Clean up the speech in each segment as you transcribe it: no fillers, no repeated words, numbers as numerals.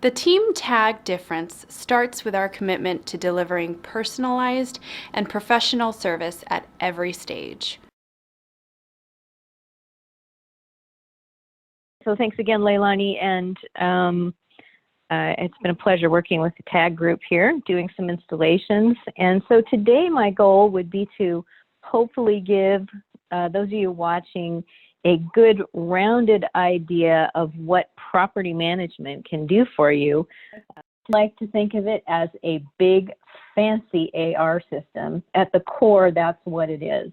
The team tag difference starts with our commitment to delivering personalized and professional service at every stage. So thanks again, Leilani, and it's been a pleasure working with the tag group here, doing some installations. And so today my goal would be to hopefully give those of you watching a good rounded idea of what property management can do for you. I like to think of it as a big fancy AR system. At the core, that's what it is.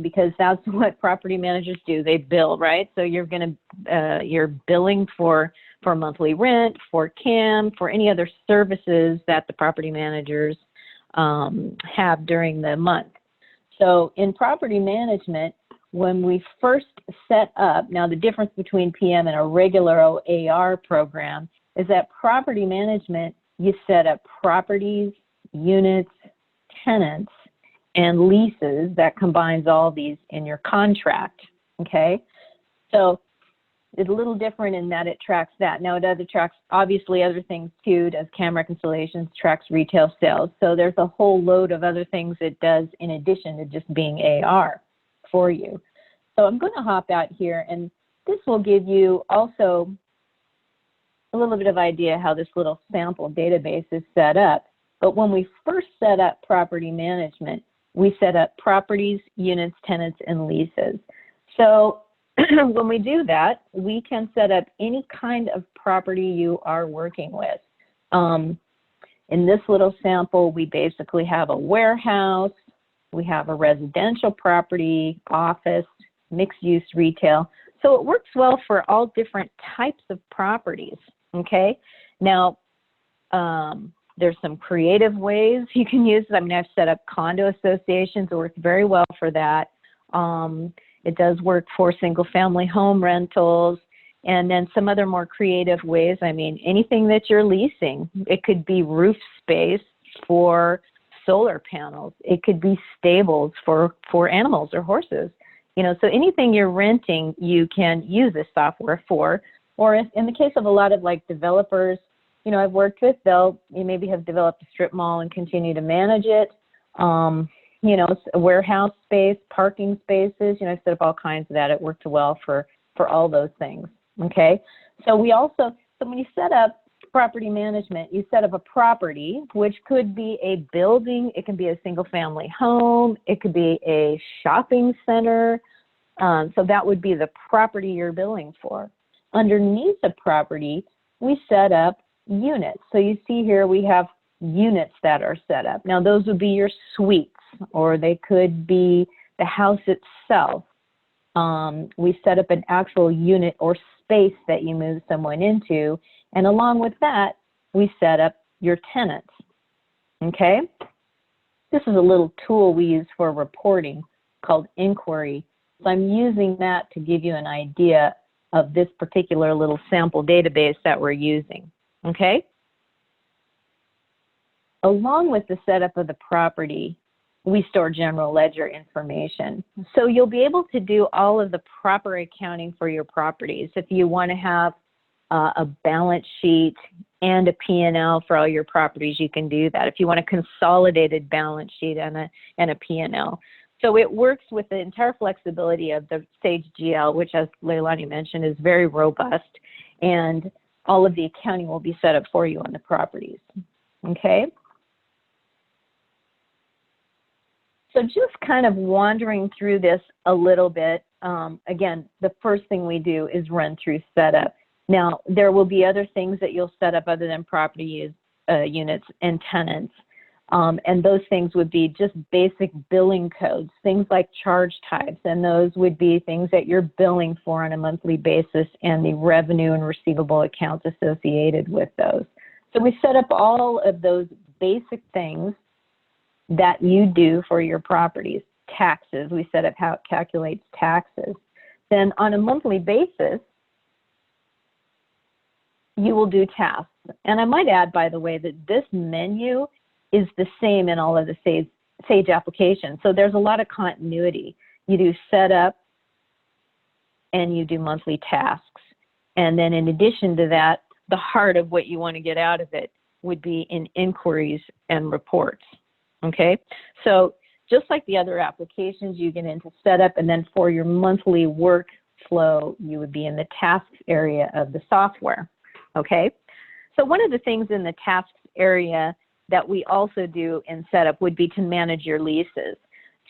Because that's what property managers do. They bill, right? So you're billing for monthly rent, for CAM, for any other services that the property managers have during the month. So in property management, when we first set up, now the difference between PM and a regular AR program is that property management, you set up properties, units, tenants, and leases that combines all these in your contract, okay? So it's a little different in that it tracks that. Now it tracks obviously other things too, does CAM reconciliations, tracks retail sales. So there's a whole load of other things it does in addition to just being AR for you. So I'm gonna hop out here, and this will give you also a little bit of idea how this little sample database is set up. But when we first set up property management, we set up properties, units, tenants, and leases. So when we do that, we can set up any kind of property you are working with. In this little sample, we basically have a warehouse, we have a residential property, office, mixed-use retail. So it works well for all different types of properties, okay? Now, there's some creative ways you can use it. I mean, I've set up condo associations. It works very well for that. It does work for single-family home rentals, and then some other more creative ways. I mean, anything that you're leasing. It could be roof space for solar panels. It could be stables for animals or horses. You know, so anything you're renting, you can use this software for. Or if, in the case of a lot of like developers, you know, I've worked with, you maybe have developed a strip mall and continue to manage it. You know, warehouse space, parking spaces, you know, I've set up all kinds of that. It worked well for all those things, okay? So we also, so when you set up property management, you set up a property, which could be a building, it can be a single family home, it could be a shopping center. So that would be the property you're billing for. Underneath the property, we set up units. So you see here we have units that are set up. Now those would be your suites, or they could be the house itself. We set up an actual unit or space that you move someone into, and along with that, we set up your tenants, okay? This is a little tool we use for reporting called inquiry. So I'm using that to give you an idea of this particular little sample database that we're using, okay? Along with the setup of the property, we store general ledger information. So you'll be able to do all of the proper accounting for your properties. If you want to have a balance sheet and a P&L for all your properties, you can do that. If you want a consolidated balance sheet and a P&L. So it works with the entire flexibility of the Sage GL, which, as Leilani mentioned, is very robust, and all of the accounting will be set up for you on the properties, okay? So just kind of wandering through this a little bit, again, the first thing we do is run through setup. Now, there will be other things that you'll set up other than property units and tenants. And those things would be just basic billing codes, things like charge types, and those would be things that you're billing for on a monthly basis and the revenue and receivable accounts associated with those. So we set up all of those basic things that you do for your properties. Taxes, we set up how it calculates taxes. Then on a monthly basis, you will do tasks. And I might add, by the way, that this menu is the same in all of the Sage applications. So there's a lot of continuity. You do setup and you do monthly tasks. And then in addition to that, the heart of what you want to get out of it would be in inquiries and reports. Okay, so just like the other applications, you get into setup, and then for your monthly workflow, you would be in the tasks area of the software. Okay, so one of the things in the tasks area that we also do in setup would be to manage your leases.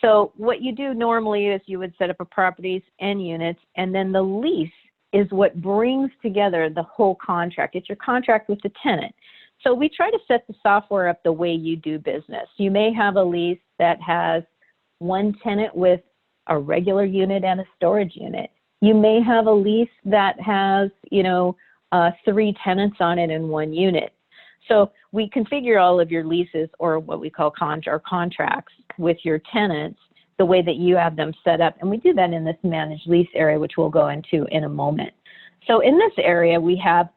So what you do normally is you would set up a properties and units, and then the lease is what brings together the whole contract. It's your contract with the tenant. So we try to set the software up the way you do business. You may have a lease that has one tenant with a regular unit and a storage unit. You may have a lease that has, 3 tenants on it in one unit. So we configure all of your leases, or what we call contracts, with your tenants the way that you have them set up. And we do that in this managed lease area, which we'll go into in a moment. So in this area, we have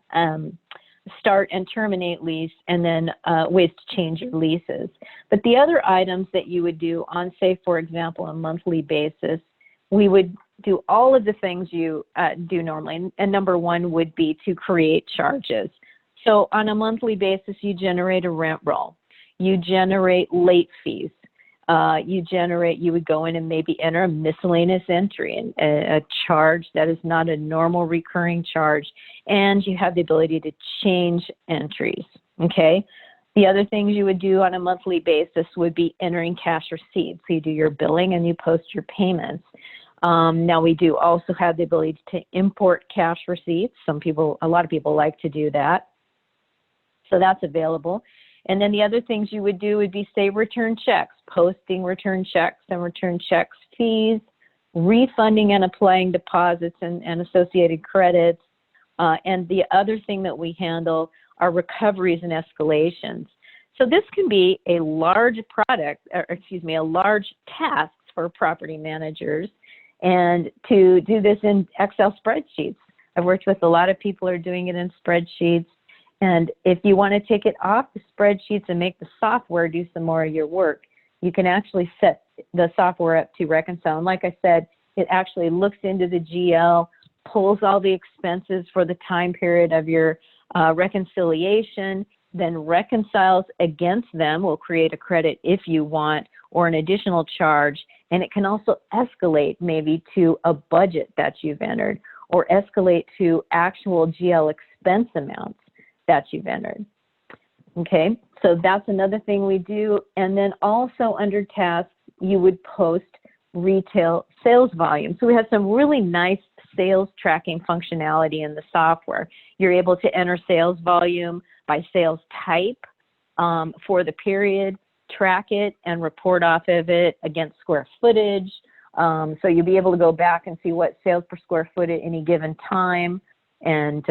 start and terminate lease, and then ways to change your leases. But the other items that you would do on, say, for example, a monthly basis, we would do all of the things you do normally. And number one would be to create charges. So on a monthly basis, you generate a rent roll. You generate late fees. You would go in and maybe enter a miscellaneous entry, a charge that is not a normal recurring charge, and you have the ability to change entries, okay? The other things you would do on a monthly basis would be entering cash receipts. So you do your billing and you post your payments. Now we do also have the ability to import cash receipts. A lot of people like to do that. So that's available. And then the other things you would do would be, say, return checks, posting return checks and return checks fees, refunding and applying deposits and associated credits. And the other thing that we handle are recoveries and escalations. So this can be a large a large task for property managers, and to do this in Excel spreadsheets. I've worked with a lot of people who are doing it in spreadsheets. And if you want to take it off the spreadsheets and make the software do some more of your work, you can actually set the software up to reconcile. And like I said, it actually looks into the GL, pulls all the expenses for the time period of your reconciliation, then reconciles against them. Will create a credit if you want, or an additional charge. And it can also escalate maybe to a budget that you've entered, or escalate to actual GL expense amounts that you've entered. Okay, so that's another thing we do. And then also under tasks, you would post retail sales volume. So we have some really nice sales tracking functionality in the software. You're able to enter sales volume by sales type for the period, track it and report off of it against square footage. So you'll be able to go back and see what sales per square foot at any given time. And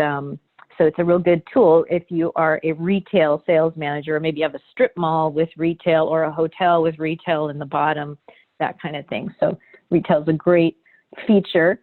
so it's a real good tool if you are a retail sales manager, or maybe you have a strip mall with retail or a hotel with retail in the bottom, that kind of thing. So retail is a great feature.